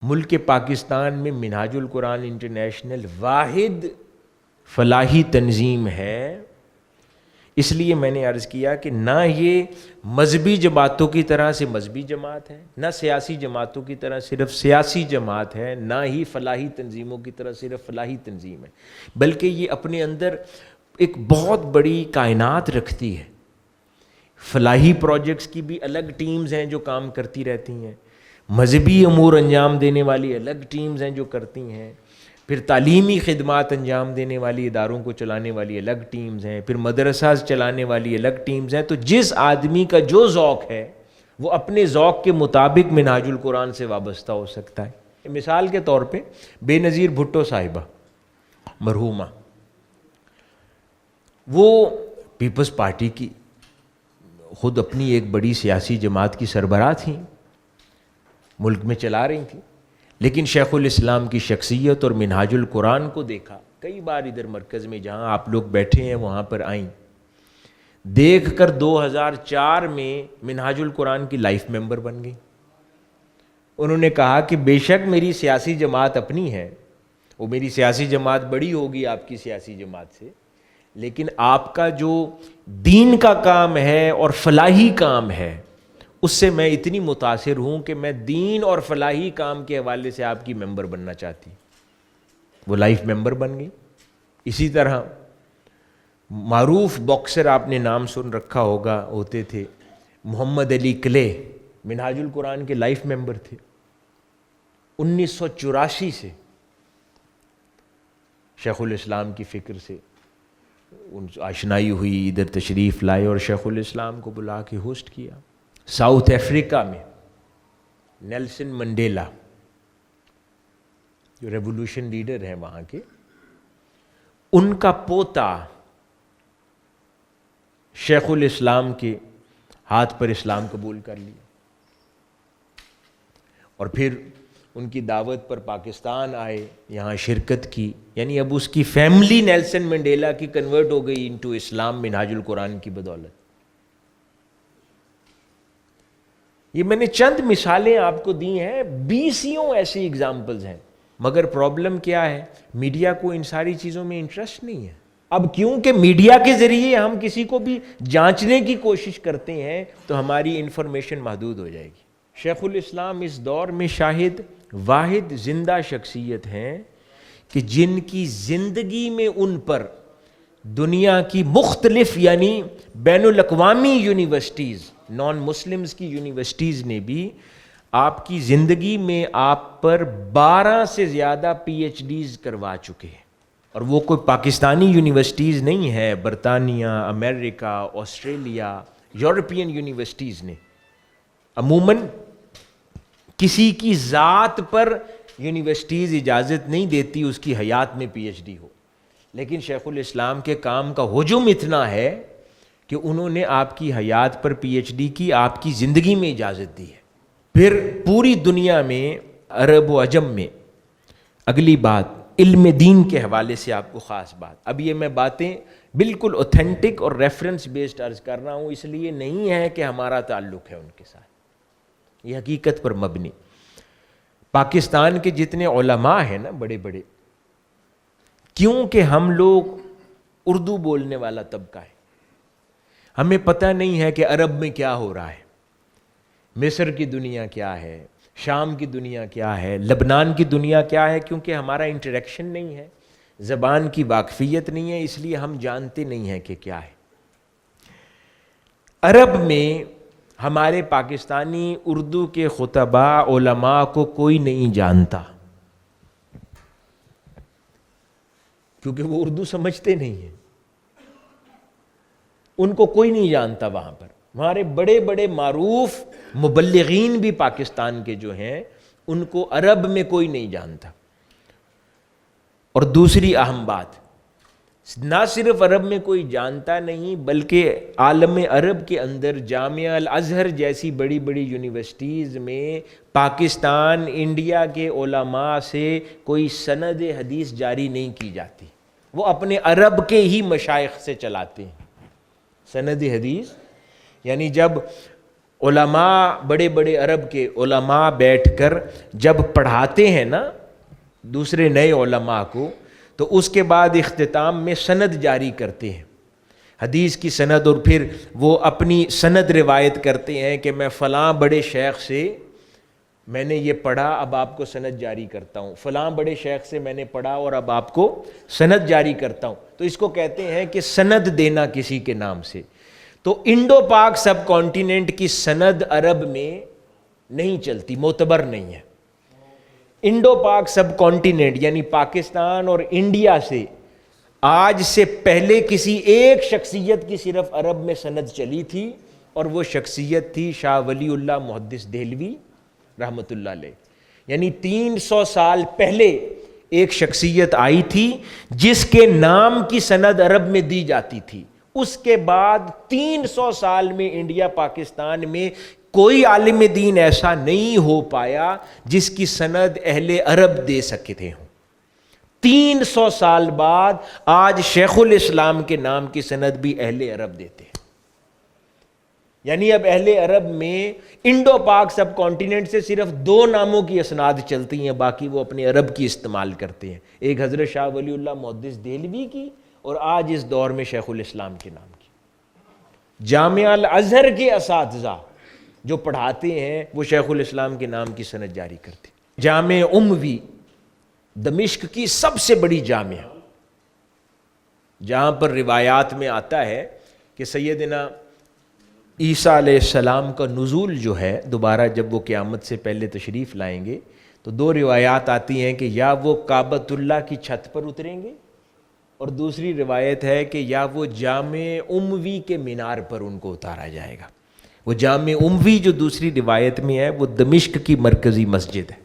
ملک پاکستان میں منہاج القرآن انٹرنیشنل واحد فلاحی تنظیم ہے، اس لیے میں نے عرض کیا کہ نہ یہ مذہبی جماعتوں کی طرح سے مذہبی جماعت ہے، نہ سیاسی جماعتوں کی طرح صرف سیاسی جماعت ہے، نہ ہی فلاحی تنظیموں کی طرح صرف فلاحی تنظیم ہے، بلکہ یہ اپنے اندر ایک بہت بڑی کائنات رکھتی ہے۔ فلاحی پروجیکٹس کی بھی الگ ٹیمز ہیں جو کام کرتی رہتی ہیں، مذہبی امور انجام دینے والی الگ ٹیمز ہیں جو کرتی ہیں، پھر تعلیمی خدمات انجام دینے والی اداروں کو چلانے والی الگ ٹیمز ہیں، پھر مدرسہ چلانے والی الگ ٹیمز ہیں۔ تو جس آدمی کا جو ذوق ہے وہ اپنے ذوق کے مطابق منہاج القرآن سے وابستہ ہو سکتا ہے۔ مثال کے طور پہ بے نظیر بھٹو صاحبہ مرحومہ، وہ پیپلز پارٹی کی خود اپنی ایک بڑی سیاسی جماعت کی سربراہ تھیں، ملک میں چلا رہی تھیں، لیکن شیخ الاسلام کی شخصیت اور منہاج القرآن کو دیکھا، کئی بار ادھر مرکز میں جہاں آپ لوگ بیٹھے ہیں وہاں پر آئیں، دیکھ کر 2004 میں منہاج القرآن کی لائف ممبر بن گئی۔ انہوں نے کہا کہ بے شک میری سیاسی جماعت اپنی ہے، وہ میری سیاسی جماعت بڑی ہوگی آپ کی سیاسی جماعت سے، لیکن آپ کا جو دین کا کام ہے اور فلاحی کام ہے اس سے میں اتنی متاثر ہوں کہ میں دین اور فلاحی کام کے حوالے سے آپ کی ممبر بننا چاہتی ہوں۔ وہ لائف ممبر بن گئی۔ اسی طرح معروف باکسر، آپ نے نام سن رکھا ہوگا، ہوتے تھے محمد علی کلے، منہاج القرآن کے لائف ممبر تھے۔ 1984 سے شیخ الاسلام کی فکر سے ان آشنائی ہوئی، ادھر تشریف لائے اور شیخ الاسلام کو بلا کے ہوسٹ کیا۔ ساؤتھ افریقہ میں نیلسن منڈیلا جو ریولوشن لیڈر ہیں وہاں کے، ان کا پوتا شیخ الاسلام کے ہاتھ پر اسلام قبول کر لیا، اور پھر ان کی دعوت پر پاکستان آئے، یہاں شرکت کی، یعنی اب اس کی فیملی نیلسن منڈیلا کی کنورٹ ہو گئی انٹو اسلام منہاج القرآن کی بدولت۔ یہ میں نے چند مثالیں آپ کو دی ہیں، بیسیوں ایسی اگزامپلز ہیں، مگر پرابلم کیا ہے؟ میڈیا کو ان ساری چیزوں میں انٹرسٹ نہیں ہے۔ اب کیونکہ میڈیا کے ذریعے ہم کسی کو بھی جانچنے کی کوشش کرتے ہیں تو ہماری انفارمیشن محدود ہو جائے گی۔ شیخ الاسلام اس دور میں شاہد واحد زندہ شخصیت ہیں کہ جن کی زندگی میں ان پر دنیا کی مختلف یعنی بین الاقوامی یونیورسٹیز، نان مسلمز کی یونیورسٹیز نے بھی آپ کی زندگی میں آپ پر 12 سے زیادہ پی ایچ ڈیز کروا چکے ہیں، اور وہ کوئی پاکستانی یونیورسٹیز نہیں ہے، برطانیہ، امریکہ، آسٹریلیا، یورپین یونیورسٹیز نے۔ عموماً کسی کی ذات پر یونیورسٹیز اجازت نہیں دیتی اس کی حیات میں پی ایچ ڈی ہو، لیکن شیخ الاسلام کے کام کا حجم اتنا ہے کہ انہوں نے آپ کی حیات پر پی ایچ ڈی کی، آپ کی زندگی میں اجازت دی ہے۔ پھر پوری دنیا میں عرب و عجم میں اگلی بات علم دین کے حوالے سے آپ کو خاص بات، اب یہ میں باتیں بالکل اوتھینٹک اور ریفرنس بیسڈ عرض کر رہا ہوں، اس لیے نہیں ہے کہ ہمارا تعلق ہے ان کے ساتھ، یہ حقیقت پر مبنی۔ پاکستان کے جتنے علماء ہیں نا بڑے بڑے، کیونکہ ہم لوگ اردو بولنے والا طبقہ ہے، ہمیں پتہ نہیں ہے کہ عرب میں کیا ہو رہا ہے، مصر کی دنیا کیا ہے، شام کی دنیا کیا ہے، لبنان کی دنیا کیا ہے، کیونکہ ہمارا انٹریکشن نہیں ہے، زبان کی واقفیت نہیں ہے، اس لیے ہم جانتے نہیں ہیں کہ کیا ہے۔ عرب میں ہمارے پاکستانی اردو کے خطباء علماء کو کوئی نہیں جانتا، کیونکہ وہ اردو سمجھتے نہیں ہیں، ان کو کوئی نہیں جانتا وہاں پر۔ ہمارے بڑے بڑے معروف مبلغین بھی پاکستان کے جو ہیں ان کو عرب میں کوئی نہیں جانتا۔ اور دوسری اہم بات، نہ صرف عرب میں کوئی جانتا نہیں بلکہ عالم عرب کے اندر جامعہ الازہر جیسی بڑی بڑی یونیورسٹیز میں پاکستان انڈیا کے علماء سے کوئی سند حدیث جاری نہیں کی جاتی، وہ اپنے عرب کے ہی مشائخ سے چلاتے ہیں۔ سند حدیث یعنی جب علماء بڑے بڑے عرب کے علماء بیٹھ کر جب پڑھاتے ہیں نا دوسرے نئے علماء کو، تو اس کے بعد اختتام میں سند جاری کرتے ہیں، حدیث کی سند، اور پھر وہ اپنی سند روایت کرتے ہیں کہ میں فلاں بڑے شیخ سے میں نے یہ پڑھا، اب آپ کو سند جاری کرتا ہوں، فلاں بڑے شیخ سے میں نے پڑھا اور اب آپ کو سند جاری کرتا ہوں. تو اس کو کہتے ہیں کہ سند دینا کسی کے نام سے. تو انڈو پاک سب کانٹیننٹ کی سند عرب میں نہیں چلتی، معتبر نہیں ہے. انڈو پاک سب کانٹیننٹ یعنی پاکستان اور انڈیا سے آج سے پہلے کسی ایک شخصیت کی صرف عرب میں سند چلی تھی، اور وہ شخصیت تھی شاہ ولی اللہ محدث دہلوی رحمۃ اللہ علیہ. یعنی 300 سال پہلے ایک شخصیت آئی تھی جس کے نام کی سند عرب میں دی جاتی تھی. اس کے بعد 300 سال میں انڈیا پاکستان میں کوئی عالم دین ایسا نہیں ہو پایا جس کی سند اہل عرب دے سکتے ہوں. 300 سال بعد آج شیخ الاسلام کے نام کی سند بھی اہل عرب دیتے ہیں. یعنی اب اہل عرب میں انڈو پاک سب کانٹیننٹ سے صرف 2 ناموں کی اسناد چلتی ہیں، باقی وہ اپنے عرب کی استعمال کرتے ہیں. ایک حضرت شاہ ولی اللہ محدث دہلوی کی، اور آج اس دور میں شیخ الاسلام کے نام کی. جامعہ الازہر کے اساتذہ جو پڑھاتے ہیں وہ شیخ الاسلام کے نام کی سند جاری کرتے ہیں. جامع اموی دمشق کی سب سے بڑی جامعہ، جہاں پر روایات میں آتا ہے کہ سیدنا عیسیٰ علیہ السلام کا نزول جو ہے دوبارہ جب وہ قیامت سے پہلے تشریف لائیں گے، تو 2 روایات آتی ہیں کہ یا وہ کعبۃ اللہ کی چھت پر اتریں گے، اور دوسری روایت ہے کہ یا وہ جامع اموی کے مینار پر ان کو اتارا جائے گا. وہ جامع اموی جو دوسری روایت میں ہے وہ دمشق کی مرکزی مسجد ہے،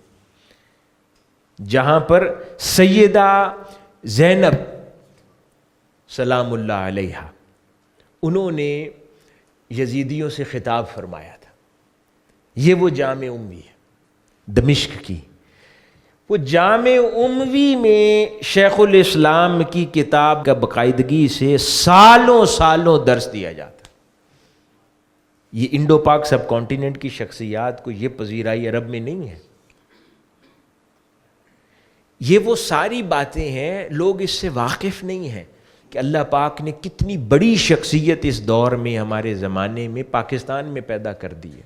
جہاں پر سیدہ زینب سلام اللہ علیہا انہوں نے یزیدیوں سے خطاب فرمایا تھا. یہ وہ جامع اموی ہے دمشق کی. وہ جامع اموی میں شیخ الاسلام کی کتاب کا باقاعدگی سے سالوں سالوں درس دیا جاتا. یہ انڈو پاک سب کانٹیننٹ کی شخصیات کو یہ پذیرائی عرب میں نہیں ہے. یہ وہ ساری باتیں ہیں، لوگ اس سے واقف نہیں ہیں کہ اللہ پاک نے کتنی بڑی شخصیت اس دور میں ہمارے زمانے میں پاکستان میں پیدا کر دی ہے،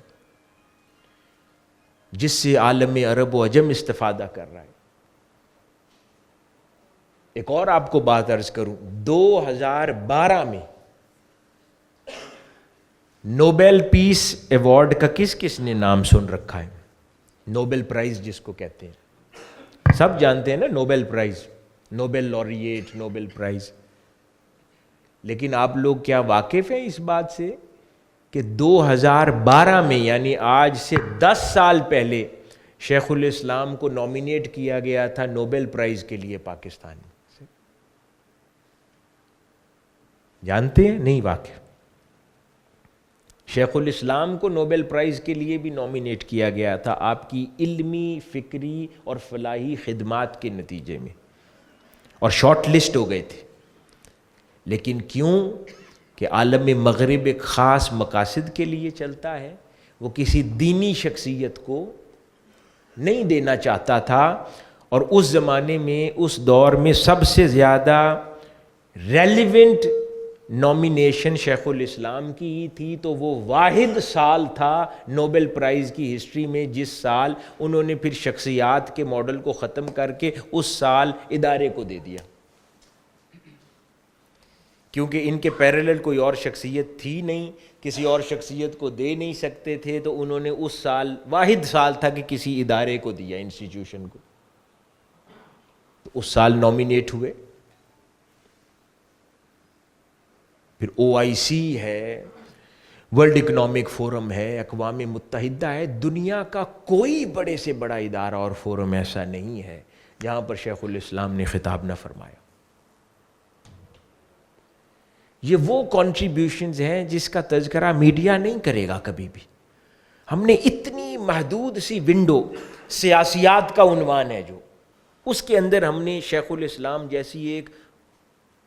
جس سے عالم عرب و عجم استفادہ کر رہا ہے. ایک اور آپ کو بات عرض کروں، 2012 میں نوبل پیس ایوارڈ کا کس کس نے نام سن رکھا ہے؟ نوبل پرائز جس کو کہتے ہیں، سب جانتے ہیں نا Nobel price, Nobel laureate, Nobel price. لیکن آپ لوگ کیا واقف ہیں اس بات سے کہ 2012 میں یعنی آج سے 10 سال پہلے شیخ الاسلام کو نامینیٹ کیا گیا تھا نوبل پرائز کے لیے پاکستان سے؟ جانتے ہیں؟ نہیں واقف. شیخ الاسلام کو نوبل پرائز کے لیے بھی نامینیٹ کیا گیا تھا آپ کی علمی، فکری اور فلاحی خدمات کے نتیجے میں، اور شارٹ لسٹ ہو گئے تھے. لیکن کیوں کہ عالم مغرب ایک خاص مقاصد کے لیے چلتا ہے، وہ کسی دینی شخصیت کو نہیں دینا چاہتا تھا. اور اس زمانے میں اس دور میں سب سے زیادہ ریلیونٹ نامینیشن شیخ الاسلام کی ہی تھی. تو وہ واحد سال تھا نوبل پرائز کی ہسٹری میں جس سال انہوں نے پھر شخصیات کے ماڈل کو ختم کر کے اس سال ادارے کو دے دیا، کیونکہ ان کے پیرالل کوئی اور شخصیت تھی نہیں، کسی اور شخصیت کو دے نہیں سکتے تھے. تو انہوں نے اس سال واحد سال تھا کہ کسی ادارے کو دیا، انسٹیٹیوشن کو. تو اس سال نامینیٹ ہوئے. پھر OIC ہے، ورلڈ اکنامک فورم ہے، اقوام متحدہ ہے. دنیا کا کوئی بڑے سے بڑا ادارہ اور فورم ایسا نہیں ہے جہاں پر شیخ الاسلام نے خطاب نہ فرمایا. یہ وہ کنٹریبیوشنز ہیں جس کا تذکرہ میڈیا نہیں کرے گا کبھی بھی. ہم نے اتنی محدود سی ونڈو، سیاسیات کا عنوان ہے جو، اس کے اندر ہم نے شیخ الاسلام جیسی ایک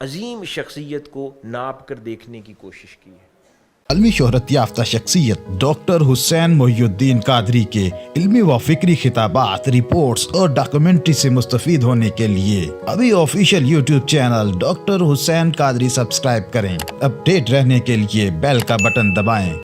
عظیم شخصیت کو ناپ کر دیکھنے کی کوشش کی ہے. عالمی شہرت یافتہ شخصیت ڈاکٹر حسین محی الدین قادری کے علمی و فکری خطابات، رپورٹس اور ڈاکومنٹری سے مستفید ہونے کے لیے ابھی آفیشیل یوٹیوب چینل ڈاکٹر حسین قادری سبسکرائب کریں۔ اپ ڈیٹ رہنے کے لیے بیل کا بٹن دبائیں۔